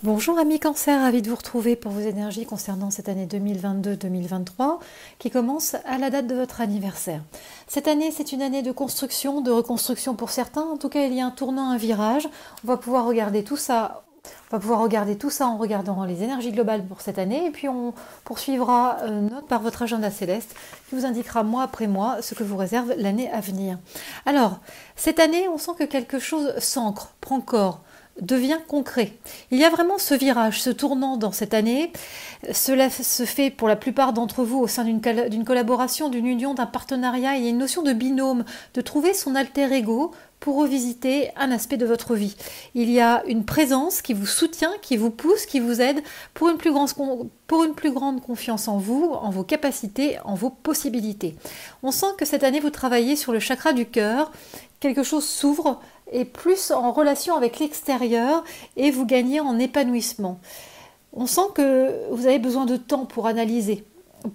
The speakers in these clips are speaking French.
Bonjour amis Cancer, ravi de vous retrouver pour vos énergies concernant cette année 2022-2023 qui commence à la date de votre anniversaire. Cette année, c'est une année de construction, de reconstruction pour certains. En tout cas, il y a un tournant, un virage. On va pouvoir regarder tout ça. En regardant les énergies globales pour cette année et puis on poursuivra note par votre agenda céleste qui vous indiquera mois après mois ce que vous réserve l'année à venir. Alors, cette année, on sent que quelque chose s'ancre, prend corps, devient concret. Il y a vraiment ce virage, ce tournant dans cette année. Cela se fait pour la plupart d'entre vous au sein d'une collaboration, d'une union, d'un partenariat. Il y a une notion de binôme, de trouver son alter ego pour revisiter un aspect de votre vie. Il y a une présence qui vous soutient, qui vous pousse, qui vous aide pour une plus grande confiance en vous, en vos capacités, en vos possibilités. On sent que cette année, vous travaillez sur le chakra du cœur, quelque chose s'ouvre et plus en relation avec l'extérieur et vous gagnez en épanouissement. On sent que vous avez besoin de temps pour analyser,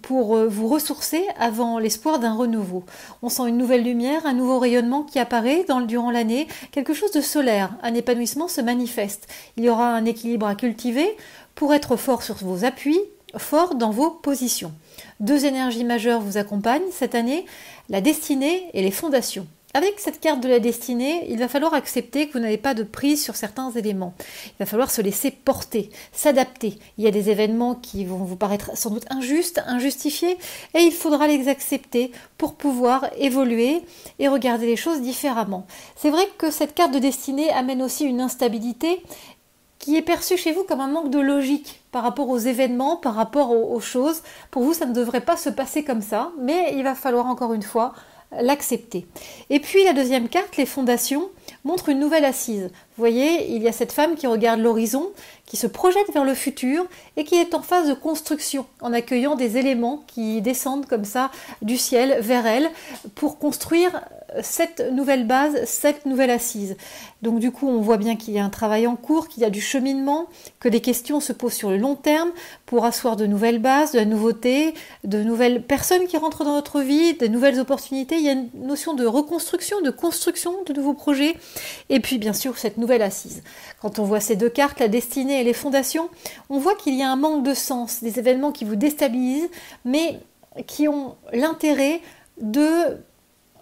pour vous ressourcer avant l'espoir d'un renouveau. On sent une nouvelle lumière, un nouveau rayonnement qui apparaît durant l'année, quelque chose de solaire, un épanouissement se manifeste. Il y aura un équilibre à cultiver pour être fort sur vos appuis, fort dans vos positions. Deux énergies majeures vous accompagnent cette année, la destinée et les fondations. Avec cette carte de la destinée, il va falloir accepter que vous n'avez pas de prise sur certains éléments. Il va falloir se laisser porter, s'adapter. Il y a des événements qui vont vous paraître sans doute injustes, injustifiés, et il faudra les accepter pour pouvoir évoluer et regarder les choses différemment. C'est vrai que cette carte de destinée amène aussi une instabilité qui est perçue chez vous comme un manque de logique par rapport aux événements, par rapport aux choses. Pour vous, ça ne devrait pas se passer comme ça, mais il va falloir encore une fois l'accepter. Et puis la deuxième carte, les fondations, montre une nouvelle assise. Vous voyez, il y a cette femme qui regarde l'horizon, qui se projette vers le futur et qui est en phase de construction, en accueillant des éléments qui descendent comme ça du ciel vers elle pour construire cette nouvelle base, cette nouvelle assise. Donc du coup, on voit bien qu'il y a un travail en cours, qu'il y a du cheminement, que des questions se posent sur le long terme pour asseoir de nouvelles bases, de la nouveauté, de nouvelles personnes qui rentrent dans votre vie, de nouvelles opportunités. Il y a une notion de reconstruction, de construction de nouveaux projets et puis bien sûr cette nouvelle assise. Quand on voit ces deux cartes, la destinée et les fondations, on voit qu'il y a un manque de sens, des événements qui vous déstabilisent mais qui ont l'intérêt de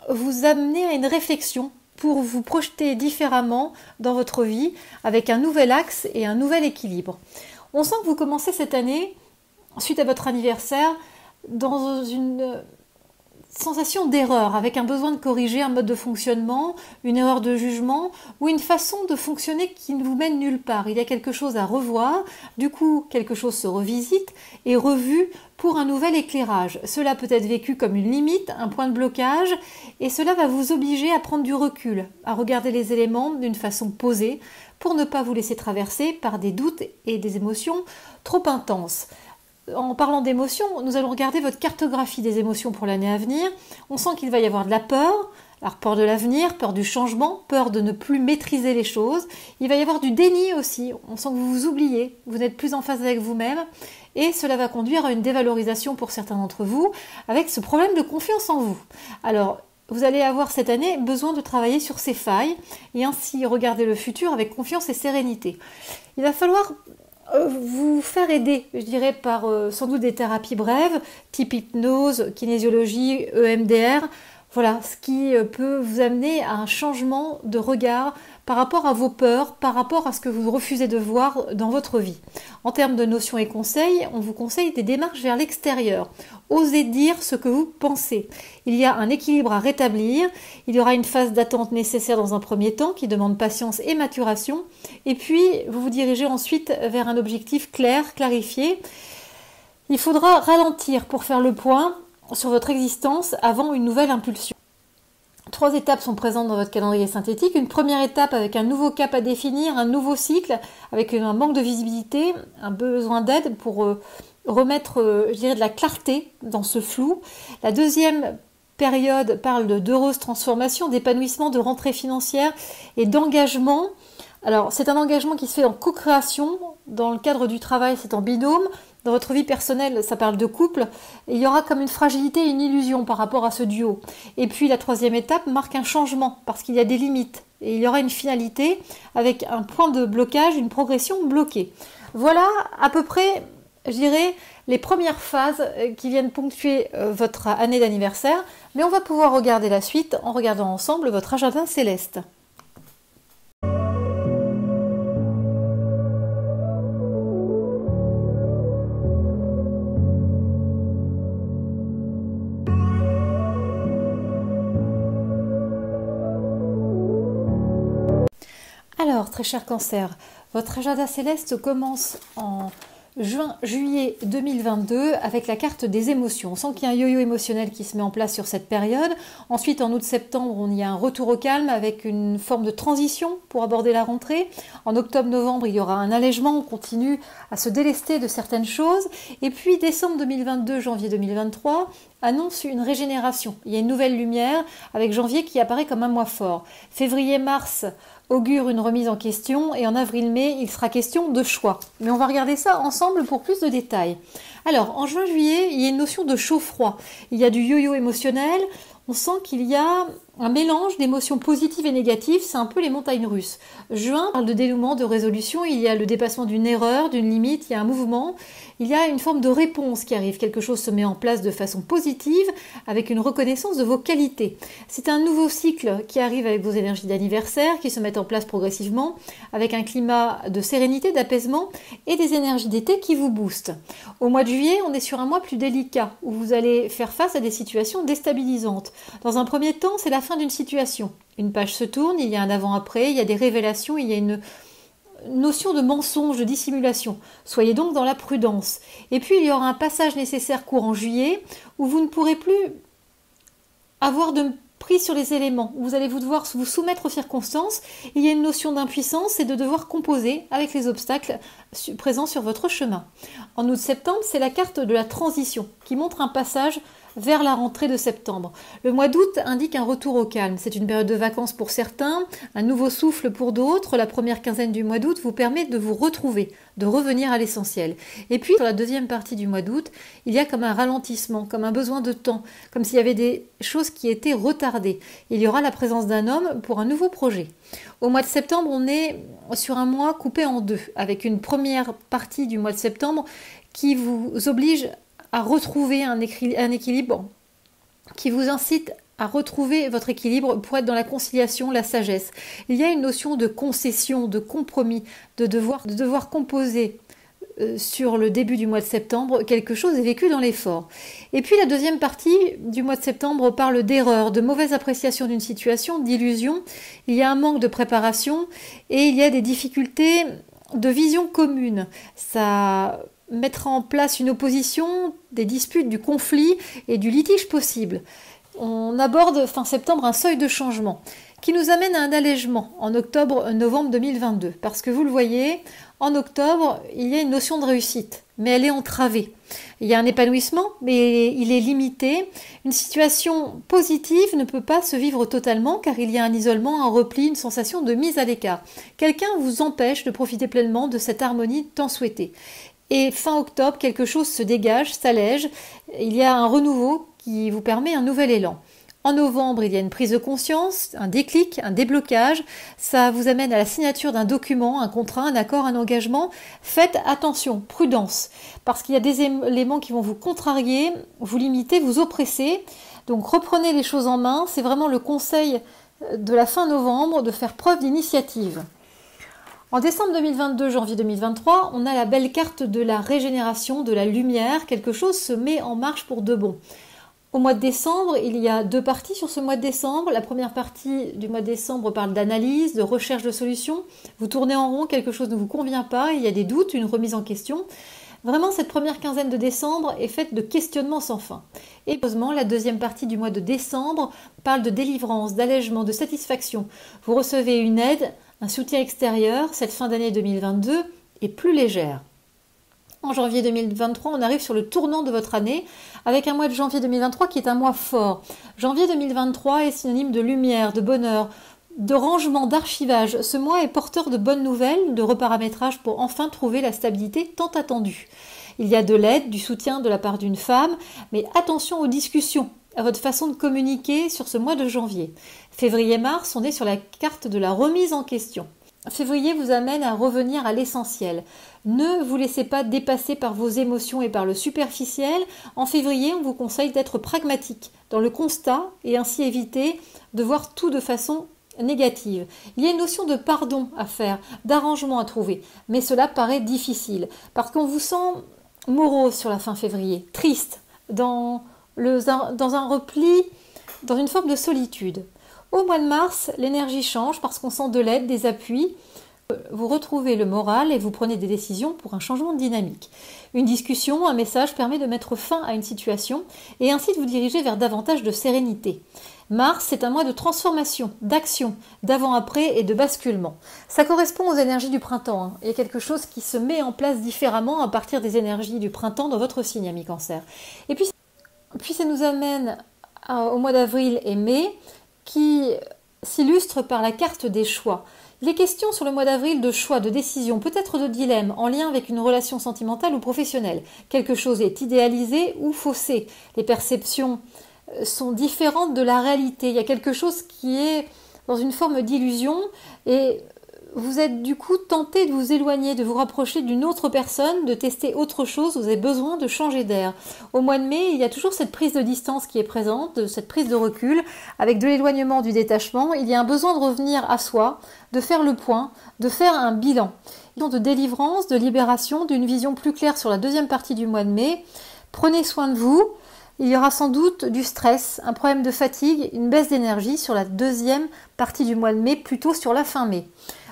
vous amener à une réflexion pour vous projeter différemment dans votre vie avec un nouvel axe et un nouvel équilibre. On sent que vous commencez cette année, suite à votre anniversaire, dans une sensation d'erreur, avec un besoin de corriger un mode de fonctionnement, une erreur de jugement ou une façon de fonctionner qui ne vous mène nulle part. Il y a quelque chose à revoir, du coup quelque chose se revisite et revu pour un nouvel éclairage. Cela peut être vécu comme une limite, un point de blocage et cela va vous obliger à prendre du recul, à regarder les éléments d'une façon posée pour ne pas vous laisser traverser par des doutes et des émotions trop intenses. En parlant d'émotions, nous allons regarder votre cartographie des émotions pour l'année à venir. On sent qu'il va y avoir de la peur, alors peur de l'avenir, peur du changement, peur de ne plus maîtriser les choses. Il va y avoir du déni aussi. On sent que vous vous oubliez, vous n'êtes plus en phase avec vous-même et cela va conduire à une dévalorisation pour certains d'entre vous avec ce problème de confiance en vous. Alors, vous allez avoir cette année besoin de travailler sur ces failles et ainsi regarder le futur avec confiance et sérénité. Il va falloir vous faire aider, je dirais, par sans doute des thérapies brèves, type hypnose, kinésiologie, EMDR. Voilà, ce qui peut vous amener à un changement de regard par rapport à vos peurs, par rapport à ce que vous refusez de voir dans votre vie. En termes de notions et conseils, on vous conseille des démarches vers l'extérieur. Osez dire ce que vous pensez. Il y a un équilibre à rétablir. Il y aura une phase d'attente nécessaire dans un premier temps qui demande patience et maturation. Et puis, vous vous dirigez ensuite vers un objectif clair, clarifié. Il faudra ralentir pour faire le point sur votre existence avant une nouvelle impulsion. 3 étapes sont présentes dans votre calendrier synthétique. Une première étape avec un nouveau cap à définir, un nouveau cycle, avec un manque de visibilité, un besoin d'aide pour remettre, je dirais, de la clarté dans ce flou. La deuxième période parle d'heureuse transformation, d'épanouissement, de rentrée financière et d'engagement. Alors, c'est un engagement qui se fait en co-création Dans le cadre du travail, c'est en binôme. Dans votre vie personnelle, ça parle de couple. Et il y aura comme une fragilité, une illusion par rapport à ce duo. Et puis la troisième étape marque un changement parce qu'il y a des limites. Et il y aura une finalité avec un point de blocage, une progression bloquée. Voilà à peu près, je dirais, les premières phases qui viennent ponctuer votre année d'anniversaire. Mais on va pouvoir regarder la suite en regardant ensemble votre agenda céleste. Alors, très cher Cancer, votre agenda céleste commence en juin-juillet 2022 avec la carte des émotions. On sent qu'il y a un yo-yo émotionnel qui se met en place sur cette période. Ensuite, en août-septembre, on y a un retour au calme avec une forme de transition pour aborder la rentrée. En octobre-novembre, il y aura un allègement. On continue à se délester de certaines choses. Et puis, décembre 2022, janvier 2023 annonce une régénération. Il y a une nouvelle lumière avec janvier qui apparaît comme un mois fort. Février-mars augure une remise en question et en avril-mai, il sera question de choix. Mais on va regarder ça ensemble pour plus de détails. Alors, en juin-juillet, il y a une notion de chaud-froid. Il y a du yo-yo émotionnel. On sent qu'il y a un mélange d'émotions positives et négatives, c'est un peu les montagnes russes. Juin parle de dénouement, de résolution, il y a le dépassement d'une erreur, d'une limite, il y a un mouvement, il y a une forme de réponse qui arrive, quelque chose se met en place de façon positive, avec une reconnaissance de vos qualités. C'est un nouveau cycle qui arrive avec vos énergies d'anniversaire, qui se mettent en place progressivement, avec un climat de sérénité, d'apaisement, et des énergies d'été qui vous boostent. Au mois de juillet, on est sur un mois plus délicat, où vous allez faire face à des situations déstabilisantes. Dans un premier temps, c'est la fin d'une situation. Une page se tourne, il y a un avant-après, il y a des révélations, il y a une notion de mensonge, de dissimulation. Soyez donc dans la prudence. Et puis il y aura un passage nécessaire courant juillet où vous ne pourrez plus avoir de prise sur les éléments, où vous allez devoir vous soumettre aux circonstances. Il y a une notion d'impuissance et de devoir composer avec les obstacles présents sur votre chemin. En août-septembre, c'est la carte de la transition qui montre un passage vers la rentrée de septembre. Le mois d'août indique un retour au calme. C'est une période de vacances pour certains, un nouveau souffle pour d'autres. La première quinzaine du mois d'août vous permet de vous retrouver, de revenir à l'essentiel. Et puis, sur la deuxième partie du mois d'août, il y a comme un ralentissement, comme un besoin de temps, comme s'il y avait des choses qui étaient retardées. Il y aura la présence d'un homme pour un nouveau projet. Au mois de septembre, on est sur un mois coupé en deux, avec une première partie du mois de septembre qui vous oblige à retrouver un équilibre, qui vous incite à retrouver votre équilibre pour être dans la conciliation, la sagesse. Il y a une notion de concession, de compromis, de devoir composer sur le début du mois de septembre. Quelque chose est vécu dans l'effort. Et puis la deuxième partie du mois de septembre parle d'erreur, de mauvaise appréciation d'une situation, d'illusion. Il y a un manque de préparation et il y a des difficultés de vision commune. Ça mettre en place une opposition, des disputes, du conflit et du litige possible. On aborde fin septembre un seuil de changement qui nous amène à un allègement en octobre-novembre 2022. Parce que vous le voyez, en octobre, il y a une notion de réussite, mais elle est entravée. Il y a un épanouissement, mais il est limité. Une situation positive ne peut pas se vivre totalement car il y a un isolement, un repli, une sensation de mise à l'écart. Quelqu'un vous empêche de profiter pleinement de cette harmonie tant souhaitée. Et fin octobre, quelque chose se dégage, s'allège. Il y a un renouveau qui vous permet un nouvel élan. En novembre, il y a une prise de conscience, un déclic, un déblocage. Ça vous amène à la signature d'un document, un contrat, un accord, un engagement. Faites attention, prudence, parce qu'il y a des éléments qui vont vous contrarier, vous limiter, vous oppresser. Donc reprenez les choses en main. C'est vraiment le conseil de la fin novembre de faire preuve d'initiative. En décembre 2022, janvier 2023, on a la belle carte de la régénération, de la lumière. Quelque chose se met en marche pour de bon. Au mois de décembre, il y a deux parties sur ce mois de décembre. La première partie du mois de décembre parle d'analyse, de recherche de solutions. Vous tournez en rond, quelque chose ne vous convient pas, il y a des doutes, une remise en question. Vraiment, cette première quinzaine de décembre est faite de questionnements sans fin. Et heureusement, la deuxième partie du mois de décembre parle de délivrance, d'allègement, de satisfaction. Vous recevez une aide, un soutien extérieur. Cette fin d'année 2022 est plus légère. En janvier 2023, on arrive sur le tournant de votre année avec un mois de janvier 2023 qui est un mois fort. Janvier 2023 est synonyme de lumière, de bonheur. de rangement, d'archivage. Ce mois est porteur de bonnes nouvelles, de reparamétrage pour enfin trouver la stabilité tant attendue. Il y a de l'aide, du soutien de la part d'une femme, mais attention aux discussions, à votre façon de communiquer sur ce mois de janvier. Février-mars, on est sur la carte de la remise en question. Février vous amène à revenir à l'essentiel. Ne vous laissez pas dépasser par vos émotions et par le superficiel. En février, on vous conseille d'être pragmatique dans le constat et ainsi éviter de voir tout de façon négative. Il y a une notion de pardon à faire, d'arrangement à trouver, mais cela paraît difficile parce qu'on vous sent morose sur la fin février, triste, dans un repli, dans une forme de solitude. Au mois de mars, l'énergie change parce qu'on sent de l'aide, des appuis. Vous retrouvez le moral et vous prenez des décisions pour un changement de dynamique. Une discussion, un message permet de mettre fin à une situation et ainsi de vous diriger vers davantage de sérénité. Mars, c'est un mois de transformation, d'action, d'avant-après et de basculement. Ça correspond aux énergies du printemps. Il y a quelque chose qui se met en place différemment à partir des énergies du printemps dans votre signe, ami Cancer. Et puis ça nous amène au mois d'avril et mai, qui s'illustre par la carte des choix. Il est question sur le mois d'avril de choix, de décision, peut-être de dilemme en lien avec une relation sentimentale ou professionnelle. Quelque chose est idéalisé ou faussé. Les perceptions sont différentes de la réalité. Il y a quelque chose qui est dans une forme d'illusion et vous êtes du coup tenté de vous éloigner, de vous rapprocher d'une autre personne, de tester autre chose, vous avez besoin de changer d'air. Au mois de mai, il y a toujours cette prise de distance qui est présente, cette prise de recul, avec de l'éloignement, du détachement. Il y a un besoin de revenir à soi, de faire le point, de faire un bilan. De délivrance, de libération, d'une vision plus claire sur la deuxième partie du mois de mai. Prenez soin de vous. Il y aura sans doute du stress, un problème de fatigue, une baisse d'énergie sur la deuxième partie du mois de mai, plutôt sur la fin mai.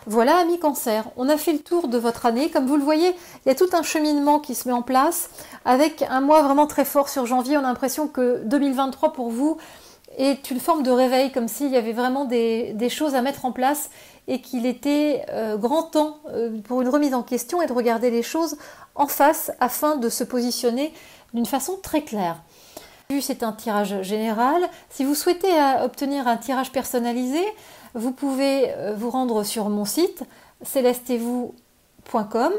Voilà, amis Cancer, on a fait le tour de votre année. Comme vous le voyez, il y a tout un cheminement qui se met en place avec un mois vraiment très fort sur janvier. On a l'impression que 2023 pour vous est une forme de réveil, comme s'il y avait vraiment des choses à mettre en place et qu'il était grand temps pour une remise en question et de regarder les choses en face afin de se positionner d'une façon très claire. C'est un tirage général. Si vous souhaitez obtenir un tirage personnalisé, vous pouvez vous rendre sur mon site celestetvous.com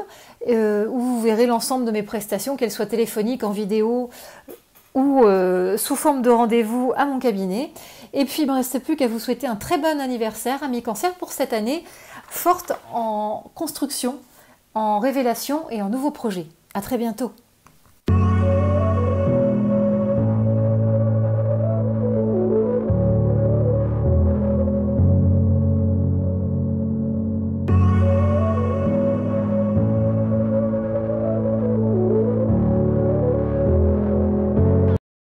où vous verrez l'ensemble de mes prestations, qu'elles soient téléphoniques, en vidéo ou sous forme de rendez-vous à mon cabinet. Et puis il ne me reste plus qu'à vous souhaiter un très bon anniversaire, amis Cancer, pour cette année forte en construction, en révélation et en nouveaux projets. À très bientôt.